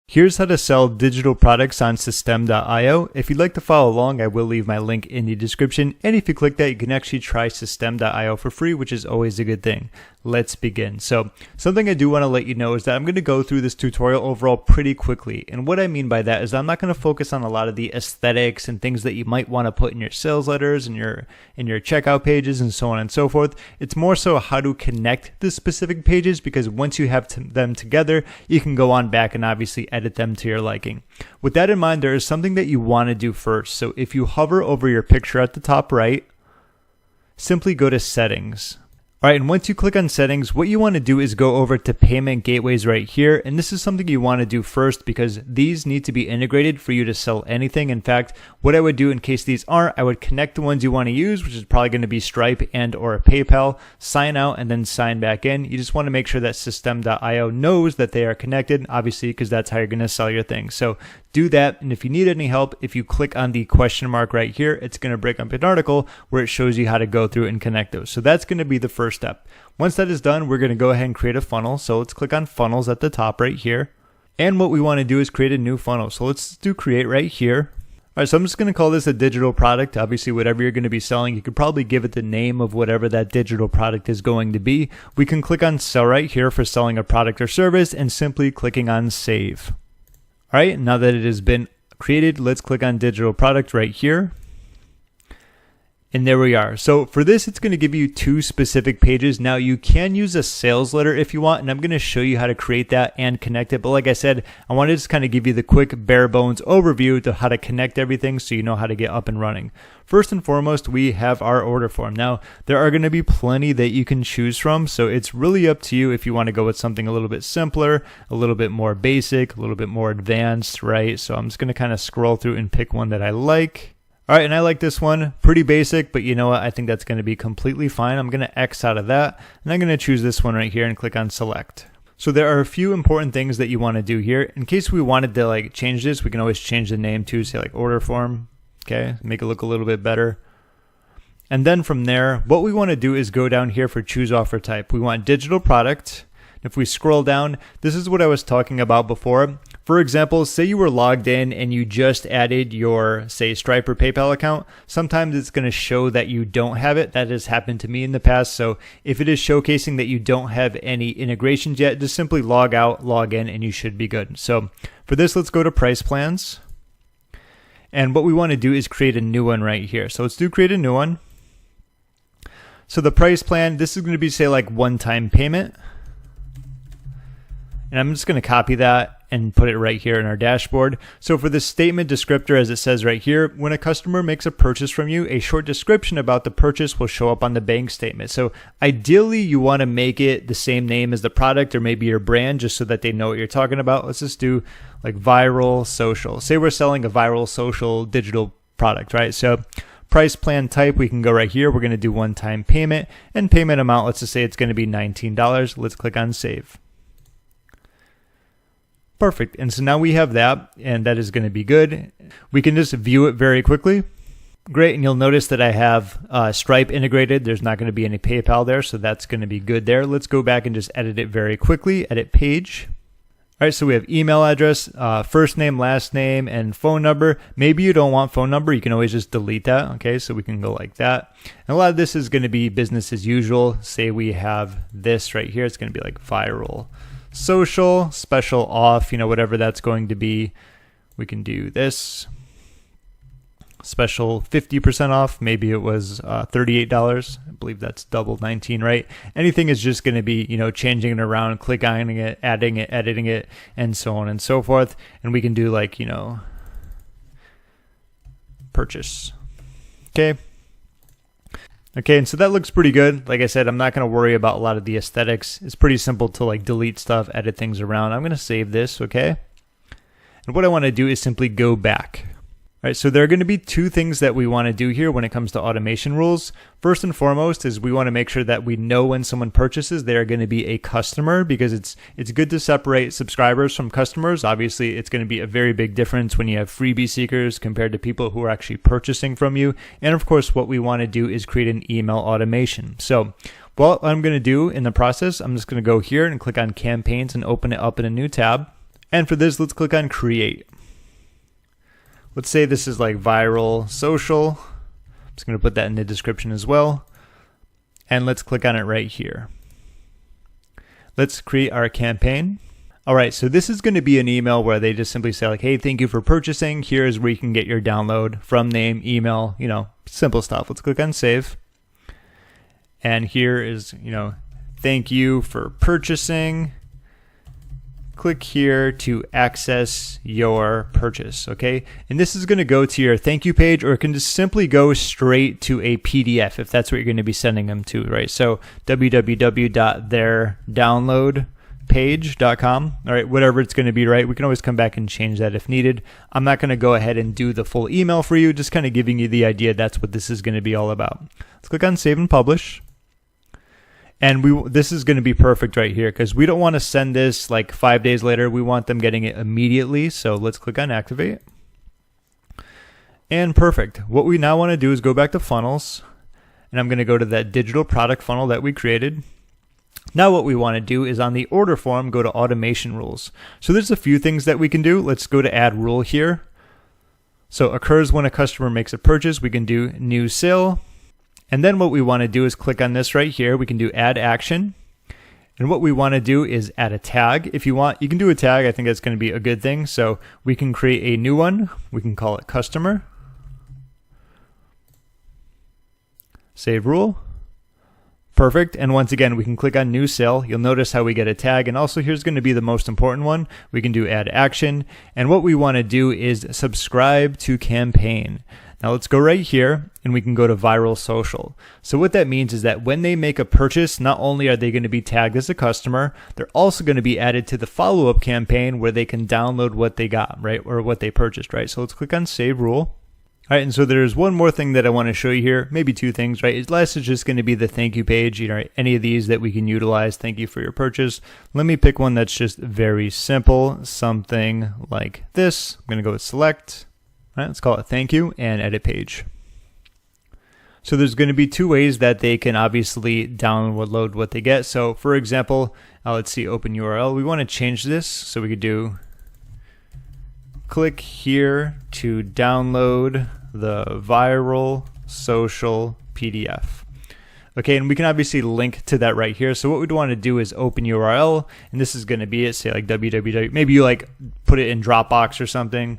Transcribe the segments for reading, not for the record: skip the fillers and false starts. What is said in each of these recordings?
Here's how to sell digital products on Systeme.io. If you'd like to follow along, I will leave my link in the description. And if you click that, you can actually try Systeme.io for free, which is always a good thing. Let's begin. So something I do want to let you know is that I'm going to go through this tutorial overall pretty quickly. And what I mean by that is I'm not going to focus on a lot of the aesthetics and things that you might want to put in your sales letters and your checkout pages and so on and so forth. It's more so how to connect the specific pages, because once you have them together, you can go on back and obviously edit them to your liking. With that in mind, there is something that you want to do first. So if you hover over your picture at the top right, simply go to settings. All right, and once you click on settings, what you want to do is go over to payment gateways right here. And this is something you want to do first because these need to be integrated for you to sell anything. In fact, what I would do in case these aren't, I would connect the ones you want to use, which is probably going to be Stripe and or PayPal, sign out and then sign back in. You just want to make sure that Systeme.io knows that they are connected, obviously, because that's how you're going to sell your thing. So do that. And if you need any help, if you click on the question mark right here, it's going to break up an article where it shows you how to go through and connect those. So that's going to be the first step. Once that is done, we're going to go ahead and create a funnel. So let's click on funnels at the top right here. And what we want to do is create a new funnel. So let's do create right here. All right, so I'm just going to call this a digital product. Obviously, whatever you're going to be selling, you could probably give it the name of whatever that digital product is going to be. We can click on sell right here for selling a product or service and simply clicking on save. All right, now that it has been created, let's click on digital product right here. And there we are. So for this, it's going to give you two specific pages. Now you can use a sales letter if you want, and I'm going to show you how to create that and connect it. But like I said, I wanted to just kind of give you the quick bare bones overview to how to connect everything so you know how to get up and running. First and foremost, we have our order form. Now, there are going to be plenty that you can choose from, so it's really up to you if you want to go with something a little bit simpler, a little bit more basic, a little bit more advanced, right? So I'm just going to kind of scroll through and pick one that I like. All right, and I like this one, pretty basic, but you know what? I think that's going to be completely fine. I'm going to X out of that, and I'm going to choose this one right here and click on select. So there are a few important things that you want to do here. In case we wanted to change this, we can always change the name to say order form, okay? Make it look a little bit better. And then from there, what we want to do is go down here for choose offer type. We want digital product. If we scroll down, this is what I was talking about before. For example, say you were logged in and you just added your, say, Stripe or PayPal account. Sometimes it's going to show that you don't have it. That has happened to me in the past. So if it is showcasing that you don't have any integrations yet, just simply log out, log in, and you should be good. So for this, let's go to price plans. And what we want to do is create a new one right here. So let's do create a new one. So the price plan, this is going to be, say, like one-time payment. And I'm just going to copy that and put it right here in our dashboard. So for the statement descriptor, as it says right here, when a customer makes a purchase from you, a short description about the purchase will show up on the bank statement. So ideally, you want to make it the same name as the product or maybe your brand, just so that they know what you're talking about. Let's just do like viral social. Say we're selling a viral social digital product, right? So price plan type, we can go right here. We're going to do one-time payment, and payment amount, let's just say it's going to be $19. Let's click on save. Perfect. And so now we have that, and that is going to be good. We can just view it very quickly. Great. And you'll notice that I have Stripe integrated. There's not going to be any PayPal there, so that's going to be good there. Let's go back and just edit it very quickly. Edit page. All right, so we have email address, first name, last name, and phone number. Maybe you don't want phone number. You can always just delete that. Okay, so we can go like that. And a lot of this is going to be business as usual. Say we have this right here. It's going to be like viral social, special off, whatever that's going to be. We can do this. Special 50% off. Maybe it was $38. I believe that's double 19, right? Anything is just going to be, changing it around, click on it, adding it, editing it, and so on and so forth. And we can do like, purchase. Okay. Okay, and so that looks pretty good. Like I said, I'm not going to worry about a lot of the aesthetics. It's pretty simple to delete stuff, edit things around. I'm going to save this, okay? And what I want to do is simply go back. All right, so there are going to be two things that we want to do here when it comes to automation rules. First and foremost is we want to make sure that we know when someone purchases, they are going to be a customer, because it's good to separate subscribers from customers. Obviously, it's going to be a very big difference when you have freebie seekers compared to people who are actually purchasing from you. And of course, what we want to do is create an email automation. So what I'm going to do in the process, I'm just going to go here and click on campaigns and open it up in a new tab. And for this, let's click on create. Let's say this is like viral social. I'm just going to put that in the description as well. And let's click on it right here. Let's create our campaign. All right, so this is going to be an email where they just simply say like, hey, thank you for purchasing. Here's where you can get your download from name, email, simple stuff. Let's click on save. And here is, thank you for purchasing. Click here to access your purchase, okay? And this is going to go to your thank you page, or it can just simply go straight to a PDF if that's what you're going to be sending them to, right? So www.theirdownloadpage.com, all right, whatever it's going to be, right? We can always come back and change that if needed. I'm not going to go ahead and do the full email for you, just kind of giving you the idea that's what this is going to be all about. Let's click on save and publish. And this is going to be perfect right here because we don't want to send this like 5 days later. We want them getting it immediately. So let's click on activate. And perfect. What we now want to do is go back to funnels. And I'm going to go to that digital product funnel that we created. Now what we want to do is on the order form, go to automation rules. So there's a few things that we can do. Let's go to add rule here. So occurs when a customer makes a purchase. We can do new sale. And then what we want to do is click on this right here. We can do add action. And what we want to do is add a tag. If you want, you can do a tag. I think that's going to be a good thing. So we can create a new one. We can call it customer. Save rule. Perfect. And once again, we can click on new sale. You'll notice how we get a tag. And also here's going to be the most important one. We can do add action. And what we want to do is subscribe to campaign. Now let's go right here and we can go to viral social. So what that means is that when they make a purchase, not only are they going to be tagged as a customer, they're also going to be added to the follow-up campaign where they can download what they got, right? Or what they purchased, right? So let's click on save rule. All right, and so there's one more thing that I want to show you here, maybe two things, right? Last is just going to be the thank you page, any of these that we can utilize, thank you for your purchase. Let me pick one that's just very simple, something like this. I'm going to go with select. All right, let's call it thank you and edit page. So there's going to be two ways that they can obviously download what they get. So for example, let's see, open URL. We want to change this. So we could do click here to download the viral social PDF. Okay, and we can obviously link to that right here. So what we'd want to do is open URL, and this is going to be it, say like www, maybe you like put it in Dropbox or something.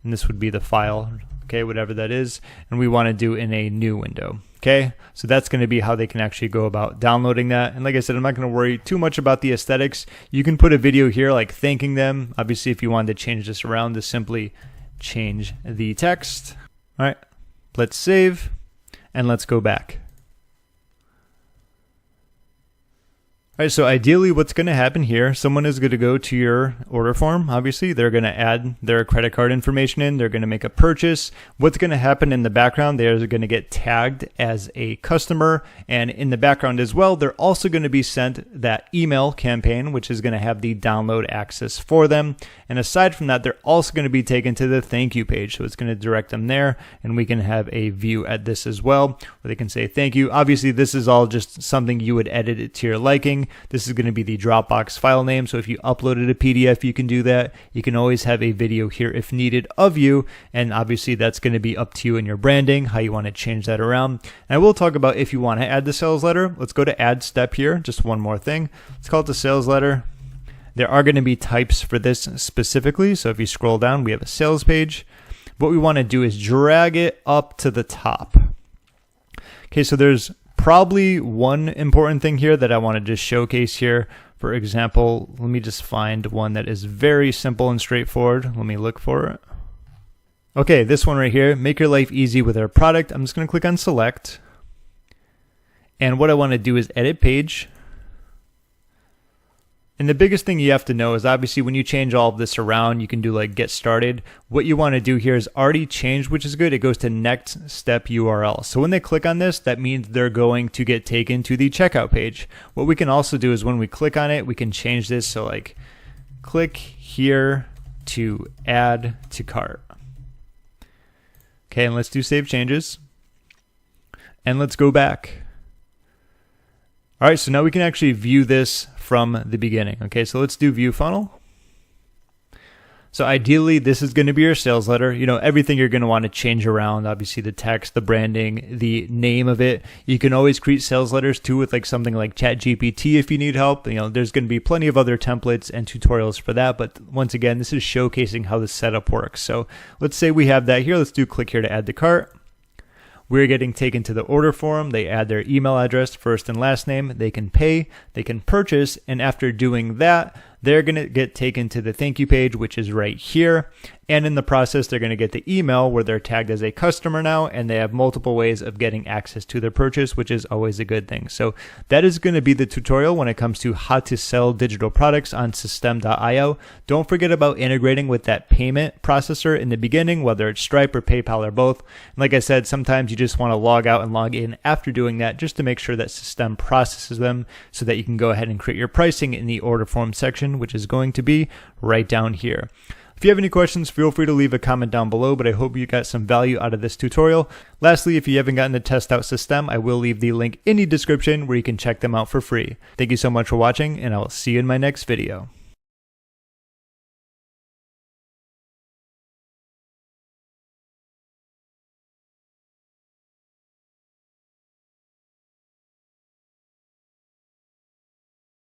And this would be the file, okay, whatever that is. And we want to do in a new window, okay? So that's going to be how they can actually go about downloading that. And like I said, I'm not going to worry too much about the aesthetics. You can put a video here like thanking them. Obviously, if you wanted to change this around, to simply change the text. All right, let's save and let's go back. All right, so ideally what's going to happen here, someone is going to go to your order form. Obviously, they're going to add their credit card information in. They're going to make a purchase. What's going to happen in the background, they're going to get tagged as a customer. And in the background as well, they're also going to be sent that email campaign, which is going to have the download access for them. And aside from that, they're also going to be taken to the thank you page. So it's going to direct them there. And we can have a view at this as well, where they can say thank you. Obviously, this is all just something you would edit it to your liking. This is going to be the Dropbox file name. So if you uploaded a PDF, you can do that. You can always have a video here if needed of you. And obviously that's going to be up to you and your branding, how you want to change that around. And I will talk about if you want to add the sales letter. Let's go to add step here. Just one more thing. Let's call it the sales letter. There are going to be types for this specifically. So if you scroll down, we have a sales page. What we want to do is drag it up to the top. Okay, so there's probably one important thing here that I want to just showcase here. For example, let me just find one that is very simple and straightforward. Let me look for it. Okay, this one right here, make your life easy with our product. I'm just going to click on select. And what I want to do is edit page. And the biggest thing you have to know is obviously when you change all of this around, you can do like get started. What you want to do here is already changed, which is good. It goes to next step URL. So when they click on this, that means they're going to get taken to the checkout page. What we can also do is when we click on it, we can change this. So like click here to add to cart. Okay, and let's do save changes. And let's go back. All right, so now we can actually view this from the beginning. Okay, so let's do view funnel. So ideally, this is going to be your sales letter. You know, everything you're going to want to change around, obviously the text, the branding, the name of it. You can always create sales letters too with like something like ChatGPT if you need help. You know, there's going to be plenty of other templates and tutorials for that. But once again, this is showcasing how the setup works. So let's say we have that here. Let's do click here to add to cart. We're getting taken to the order form. They add their email address, first and last name. They can pay, they can purchase. And after doing that, they're going to get taken to the thank you page, which is right here. And in the process, they're going to get the email where they're tagged as a customer now, and they have multiple ways of getting access to their purchase, which is always a good thing. So that is going to be the tutorial when it comes to how to sell digital products on Systeme.io. Don't forget about integrating with that payment processor in the beginning, whether it's Stripe or PayPal or both. And like I said, sometimes you just want to log out and log in after doing that just to make sure that Systeme processes them so that you can go ahead and create your pricing in the order form section, which is going to be right down here. If you have any questions, feel free to leave a comment down below, but I hope you got some value out of this tutorial. Lastly, if you haven't gotten to test out Systeme, I will leave the link in the description where you can check them out for free. Thank you so much for watching, and I will see you in my next video.